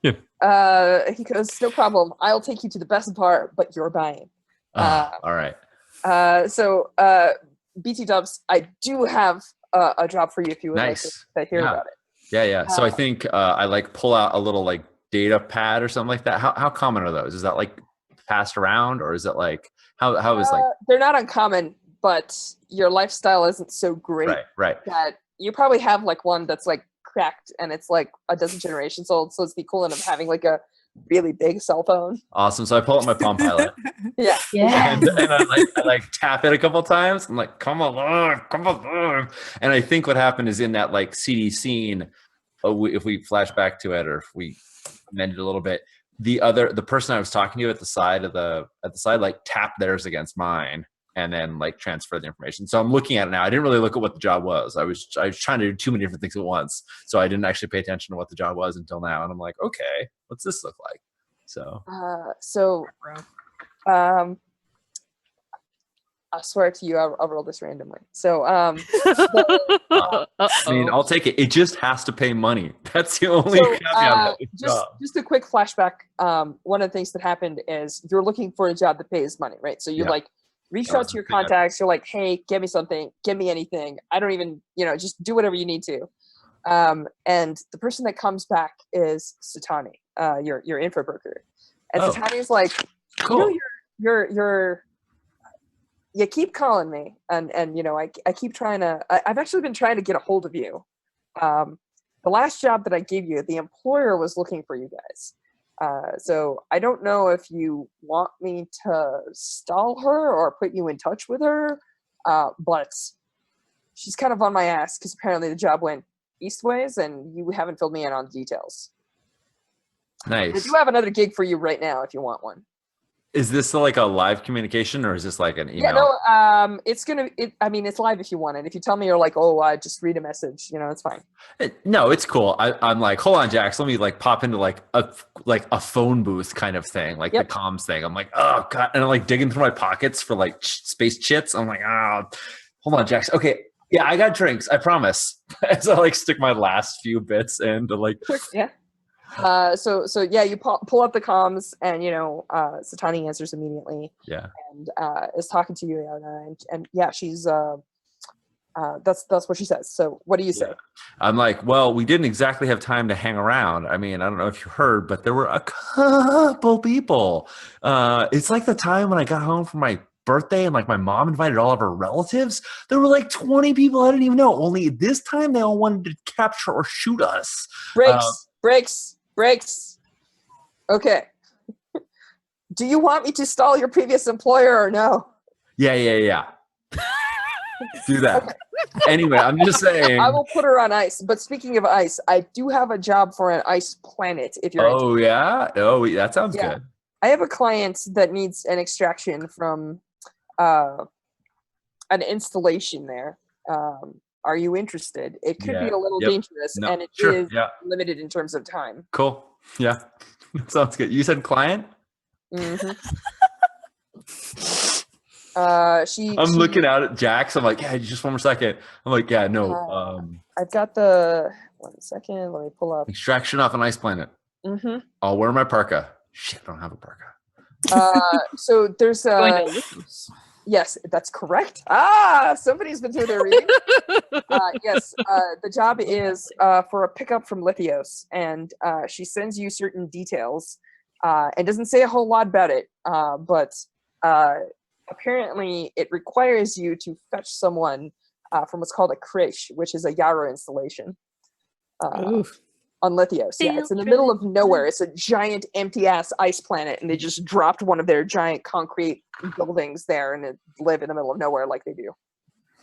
he goes, no problem. I'll take you to the best bar, but you're buying. All right. So BT Dubs, I do have a job for you if you would like to hear about it. Yeah. So I think I like pull out a little like data pad or something like that. How common are those? Is that like passed around, or is it like how is like? They're not uncommon, but your lifestyle isn't so great. Right. That you probably have like one that's like cracked and it's like a dozen generations old, so it's the equivalent of having like a really big cell phone. Awesome. So I pull out my Palm Pilot. Yeah. And I like tap it a couple times. I'm like, come along. And I think what happened is in that like CD scene, if we flash back to it, or if we amend it a little bit, the person I was talking to at the side like tapped theirs against mine, and then like transfer the information. So I'm looking at it now. I didn't really look at what the job was. I was trying to do too many different things at once. So I didn't actually pay attention to what the job was until now. And I'm like, okay, what's this look like? So I swear to you, I'll roll this randomly. So I mean, I'll take it. It just has to pay money. That's the only caveat. Just a quick flashback. One of the things that happened is you're looking for a job that pays money, right? So you're like reach out to your contacts. You're like, hey, get me something, get me anything. I don't even, just do whatever you need to. And the person that comes back is Satani, your info broker. And Satani's like, cool. You keep calling me, and I keep trying to. I've actually been trying to get a hold of you. The last job that I gave you, the employer was looking for you guys. So I don't know if you want me to stall her or put you in touch with her, but she's kind of on my ass because apparently the job went eastways, and you haven't filled me in on the details. Nice. I do have another gig for you right now if you want one. Is this like a live communication or is this like an email? Yeah, no, it's live if you want it. If you tell me you're like, just read a message, it's fine. No, it's cool. I'm like, hold on, Jax, let me like pop into like a phone booth kind of thing, like the comms thing. I'm like, oh God. And I'm like digging through my pockets for like space chits. I'm like, hold on, Jax. Okay. Yeah, I got drinks. I promise. So I like stick my last few bits into like, yeah. So yeah, you pull up the comms, and Satani answers immediately. Yeah, and is talking to you, and yeah, she's that's what she says. So what do you say? Yeah. I'm like, well, we didn't exactly have time to hang around. I mean, I don't know if you heard, but there were a couple people. It's like the time when I got home from my birthday and like my mom invited all of her relatives. There were like 20 people I didn't even know. Only this time they all wanted to capture or shoot us. Breaks. Okay. Do you want me to stall your previous employer or no? Yeah. Do that. Okay. Anyway, I'm just saying. I will put her on ice. But speaking of ice, I do have a job for an ice planet if you're interested. Yeah? Oh, that sounds good. I have a client that needs an extraction from an installation there. Are you interested? It could be a little dangerous, and it is limited in terms of time. Cool. Yeah. Sounds good. You said client? Mm-hmm. I'm looking out at Jax. I'm like, yeah, just one more second. I'm like, yeah, no. I've got the 1 second. Let me pull up extraction off an ice planet. Mm-hmm. I'll wear my parka. Shit, I don't have a parka. So there's yes, that's correct. Somebody's been doing their reading. Yes, the job is for a pickup from Lithios, and she sends you certain details and doesn't say a whole lot about it, but apparently it requires you to fetch someone from what's called a creche, which is a Yarrow installation on Lithios. Yeah, it's in the middle of nowhere. It's a giant empty-ass ice planet, and they just dropped one of their giant concrete buildings there, and live in the middle of nowhere like they do.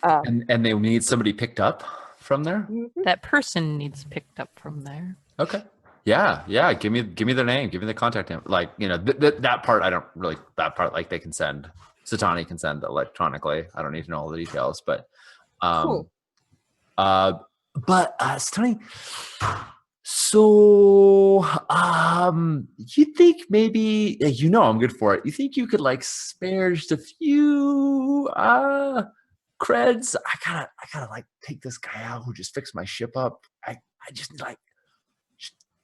And they need somebody picked up from there? That person needs picked up from there. Okay. Yeah. Give me their name. Give me the contact name. Like, that part, I don't really, that part, like they can send, Satani can send electronically. I don't need to know all the details, but, cool. Satani, so, you think maybe, I'm good for it. You think you could like spare just a few, creds? I gotta like take this guy out who just fixed my ship up. I just like,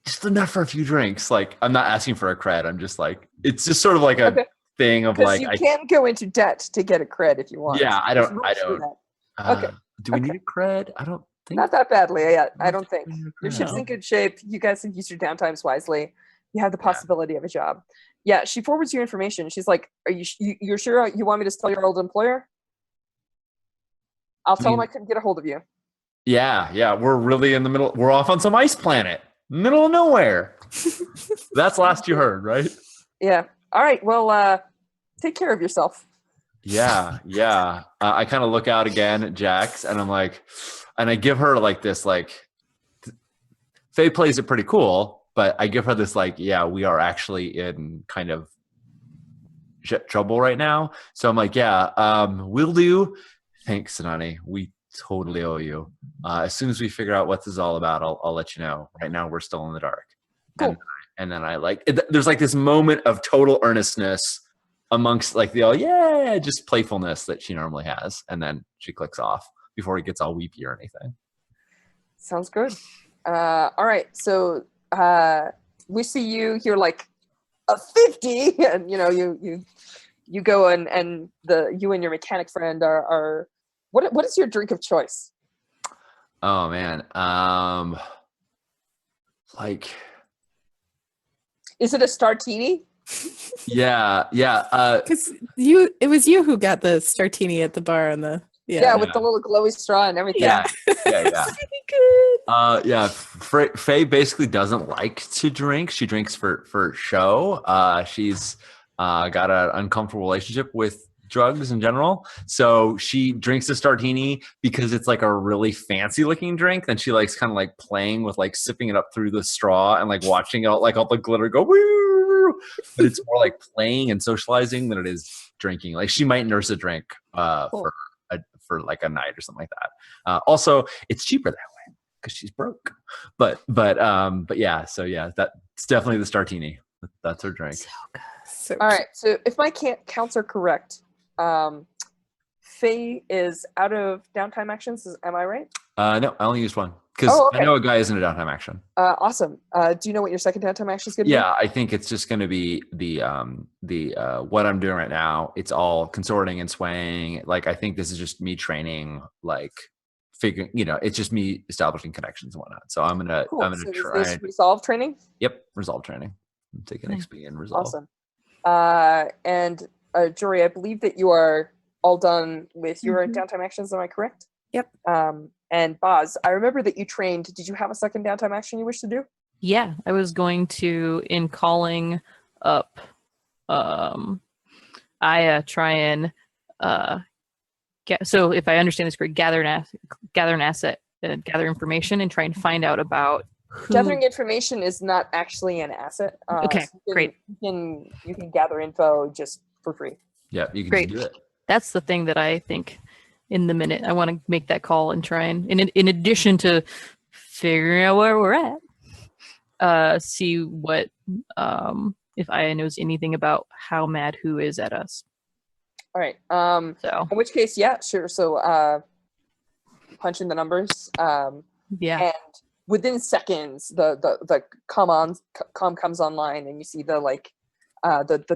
just enough for a few drinks. Like, I'm not asking for a cred. I'm just like, it's just sort of like a thing of like, you can go into debt to get a cred if you want. Yeah, I don't. Okay. Do we need a cred? I don't think. Not that badly yet. I don't think. Your ship's in good shape. You guys have used your downtimes wisely. You have the possibility of a job. Yeah, she forwards you information. She's like, "Are you're sure you want me to tell your old employer?" I'll tell him I couldn't get a hold of you. Yeah. We're really in the middle. We're off on some ice planet. Middle of nowhere. That's last you heard, right? Yeah. All right. Well, take care of yourself. Yeah. I kind of look out again at Jax, and I'm like, and I give her like this, like, Faye plays it pretty cool, but I give her this like, yeah, we are actually in kind of trouble right now. So I'm like, we'll do. Thanks, Sanani. We totally owe you. As soon as we figure out what this is all about, I'll let you know. Right now, we're still in the dark. Cool. And then I like, there's like this moment of total earnestness amongst like just playfulness that she normally has. And then she clicks off before it gets all weepy or anything. Sounds good. All right. So we see you, you're like a 50 and you you go and you and your mechanic friend are what is your drink of choice? Oh man. Like, is it a Startini? Yeah. Because it was you who got the Startini at the bar on the with the little glowy straw and everything. Yeah. Really good. Yeah. Faye basically doesn't like to drink. She drinks for show. She's got an uncomfortable relationship with drugs in general. So she drinks a Startini because it's like a really fancy looking drink. Then she likes kind of like playing with like sipping it up through the straw and like watching it like all the glitter go woo. But it's more like playing and socializing than it is drinking. Like she might nurse a drink for like a night or something like that. Also, it's cheaper that way because she's broke. But yeah. So yeah, that's definitely the Startini. That's her drink. So good. So all right. So if my counts are correct, Faye is out of downtime actions. Am I right? No, I only used one because I know a guy isn't a downtime action. Awesome. Do you know what your second downtime action is going to be? Yeah, I think it's just going to be the what I'm doing right now. It's all consorting and swaying. Like I think this is just me training, like figuring. It's just me establishing connections and whatnot. So I'm gonna try. Is this resolve training? Yep, resolve training. I'm taking XP and resolve. Awesome. And Jory, I believe that you are all done with your downtime actions. Am I correct? Yep. And Boz, I remember that you trained. Did you have a second downtime action you wish to do? Yeah, I was going to, in calling up, I try and so if I understand this correct, gather an asset, gather information, and try and find out about who. Gathering information is not actually an asset. Okay, great. You can gather info just for free. Yeah, you can just do it. That's the thing that I think in the minute I want to make that call and try and in addition to figuring out where we're at, see what if I knows anything about how mad who is at us. All right. So in which case, yeah, sure. So punch in the numbers. Yeah. And within seconds, the comm comes online, and you see the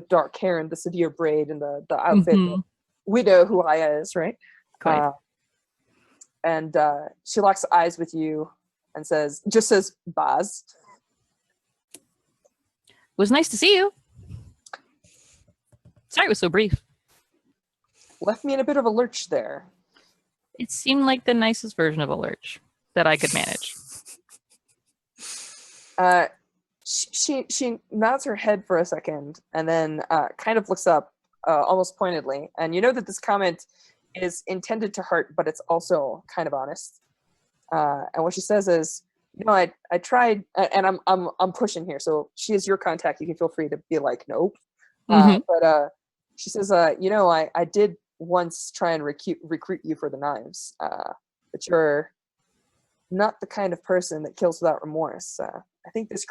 dark hair and the severe braid and the outfit. The widow who Aya is, right? And she locks eyes with you and says, Baz. It was nice to see you. Sorry it was so brief. Left me in a bit of a lurch there. It seemed like the nicest version of a lurch that I could manage. She nods her head for a second and then kind of looks up almost pointedly. And you know that this comment is intended to hurt, but it's also kind of honest. And what she says is, I tried, and I'm pushing here. So she is your contact. You can feel free to be like, nope. But she says, I did once try and recruit you for the knives, but you're not the kind of person that kills without remorse. I think this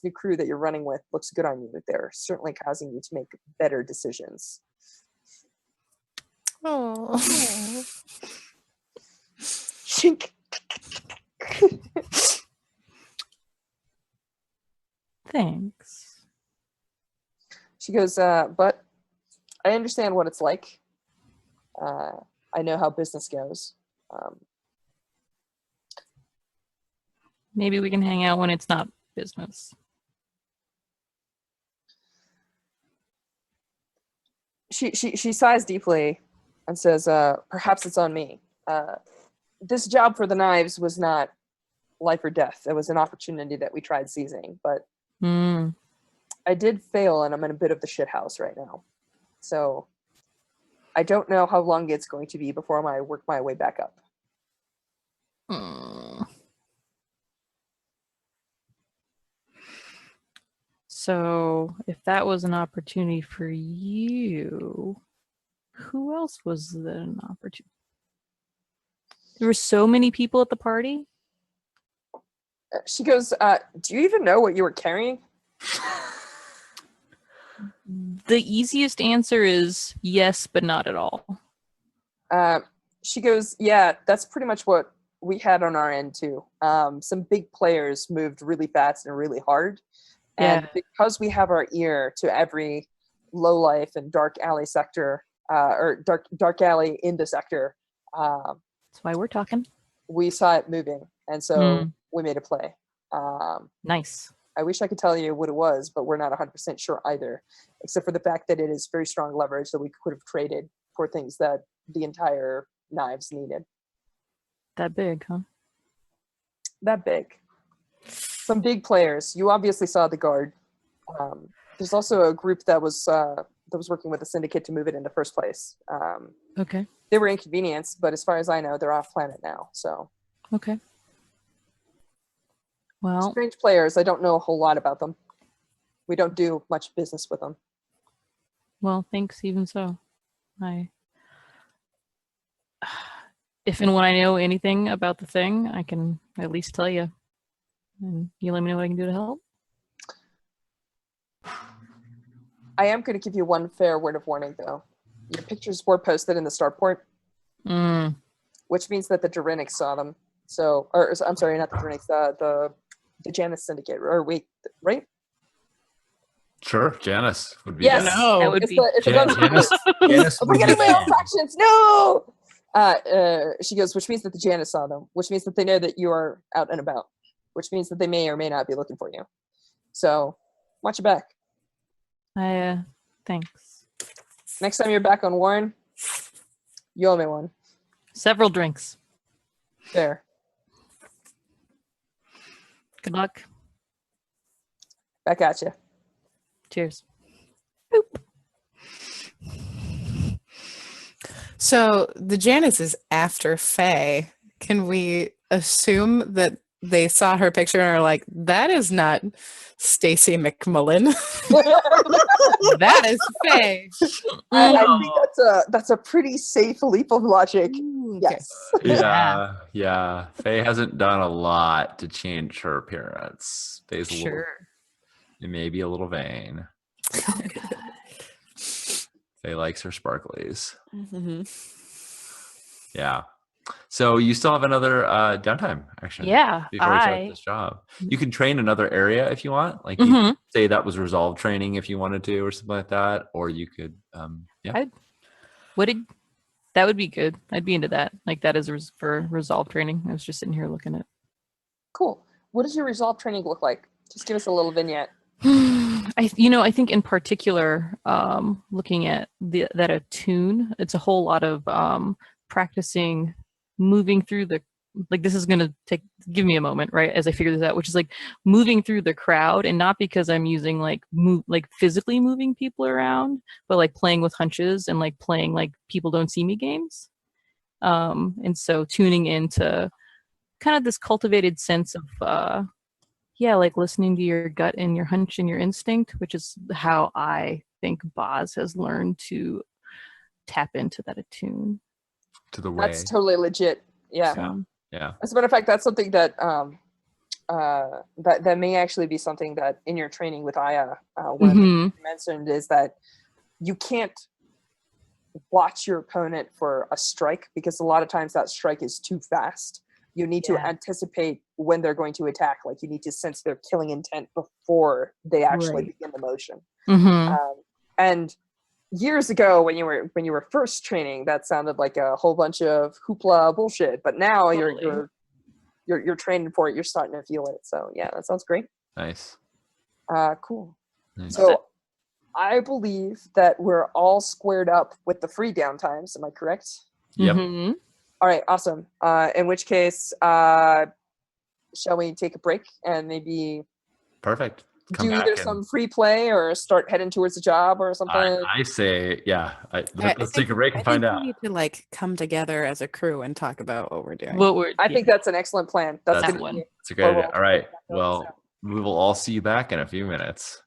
new crew that you're running with looks good on you. They're certainly causing you to make better decisions. Oh. Shink. Thanks. She goes, but I understand what it's like. I know how business goes. Maybe we can hang out when it's not business. She sighs deeply and says, perhaps it's on me. This job for the knives was not life or death. It was an opportunity that we tried seizing, but I did fail, and I'm in a bit of the shit house right now. So I don't know how long it's going to be before I work my way back up. So if that was an opportunity for you, who else was that an opportunity? There were so many people at the party. She goes, do you even know what you were carrying? The easiest answer is yes, but not at all. She goes, yeah, that's pretty much what we had on our end too. Some big players moved really fast and really hard. And because we have our ear to every low life and dark alley sector, or dark alley in the sector. That's why we're talking. We saw it moving, and so we made a play. Nice. I wish I could tell you what it was, but we're not 100% sure either, except for the fact that it is very strong leverage that we could have traded for things that the entire knives needed. That big, huh? That big. Some big players. You obviously saw the guard. There's also a group that was working with the syndicate to move it in the first place. Okay. They were inconvenienced, but as far as I know, they're off planet now. So. Okay. Well, strange players. I don't know a whole lot about them. We don't do much business with them. Well, thanks. Even so, if and when I know anything about the thing, I can at least tell you, and you let me know what I can do to help. I am going to give you one fair word of warning, though. Your pictures were posted in the starport, which means that the Durinics saw them. So, or I'm sorry, not the Durinics, the Janus Syndicate, or wait, right? Sure, Janus would be. Yes, no, that would it's be Janus we're getting my own factions. No. She goes, which means that the Janus saw them, which means that they know that you are out and about, which means that they may or may not be looking for you. So, watch your back. Thanks. Next time you're back on Warren, you owe me one. Several drinks. There. Good luck. Back at you. Cheers. Boop. So the Janus is after Faye. Can we assume that they saw her picture and are like, that is not Stacy McMullen. That is Faye. I think that's a pretty safe leap of logic. Yes. Yeah. Faye hasn't done a lot to change her appearance. Faye's maybe a little vain. Faye likes her sparklies. Mm-hmm. Yeah. So you still have another downtime action. Yeah. Before you start this job. You can train another area if you want. Like you could say that was resolve training if you wanted to or something like that. Or you could that would be good. I'd be into that. Like that is for resolve training. I was just sitting here looking at. Cool. What does your resolve training look like? Just give us a little vignette. I think in particular, looking at that attune, it's a whole lot of practicing moving through this is gonna give me a moment, right, as I figure this out, which is like moving through the crowd, and not because I'm using like physically moving people around, but like playing with hunches and like playing like people don't see me games. And so tuning into kind of this cultivated sense of like listening to your gut and your hunch and your instinct, which is how I think Boz has learned to tap into that attune. To the way. That's totally legit. Yeah. Yeah. As a matter of fact, that's something that that may actually be something that in your training with Aya, when you mentioned is that you can't watch your opponent for a strike because a lot of times that strike is too fast. You need to anticipate when they're going to attack. Like you need to sense their killing intent before they actually begin the motion. And years ago, when you were first training, that sounded like a whole bunch of hoopla bullshit. But now you're training for it. You're starting to feel it. So yeah, that sounds great. Nice. Cool. Nice. So I believe that we're all squared up with the free downtimes. Am I correct? Yep. All right, awesome. In which case, shall we take a break and maybe perfect. do either some free play or start heading towards the job or something? I say, let's take a break and find out. We need to like come together as a crew and talk about what we're doing. I think that's an excellent plan. That's a great idea. All right. Well, we will all see you back in a few minutes.